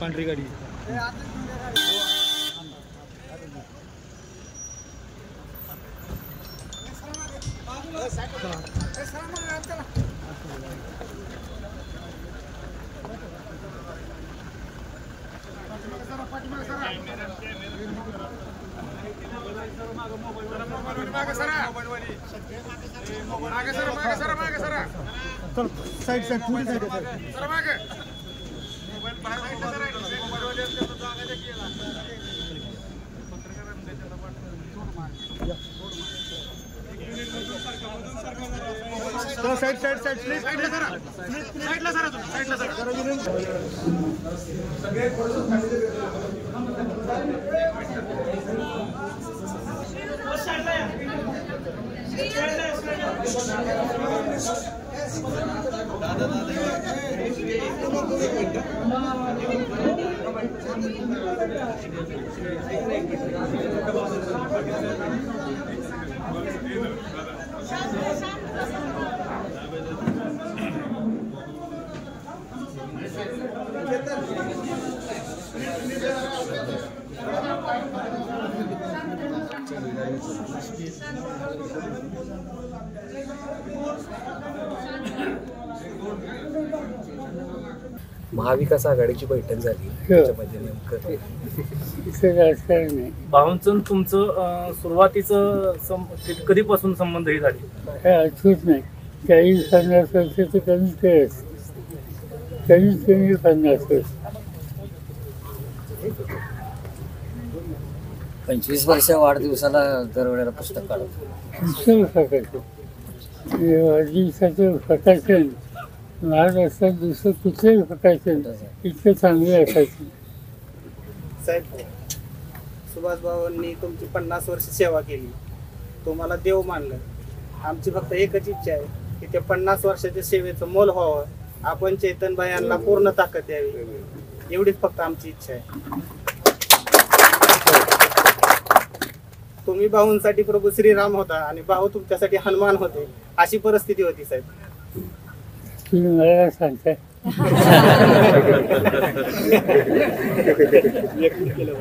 पांढरी गाडी side side थोड़ी साइड साइड साइड साइड साइडला सर साइडला सर महाविकास आघाडीची बैठक झाली त्याच्यामध्ये नेमकं भाऊंचं तुमचं सुरुवातीचं कधीपासून संबंध हे झाले काय आठवत नाही 40-50 वर्षाचं कमीच कमी 50 वर्ष 25 वर्ष वाढदिवसाला दरवेळेला पुस्तक काढत वाढदिवसाचं फटाकण महाराष्ट्रात दुसरं कुठलंही फटाकण इतकं चांगले असायचं. साहेब सुभाष भाऊंनी तुमची 50 वर्ष सेवा केली, तुम्हाला देव मानलं. आमची फक्त एकच इच्छा आहे की त्या 50 वर्षाच्या सेवेचं मोल व्हावं, आपण चैतनभाई यांना पूर्ण ताकद द्यावी, एवढीच फक्त आमची इच्छा आहे. तुम्ही भाऊंसाठी प्रभू श्रीराम होता आणि भाऊ तुमच्यासाठी हनुमान होते, अशी परिस्थिती होती साहेब. तुम्ही मला सांगताय केलं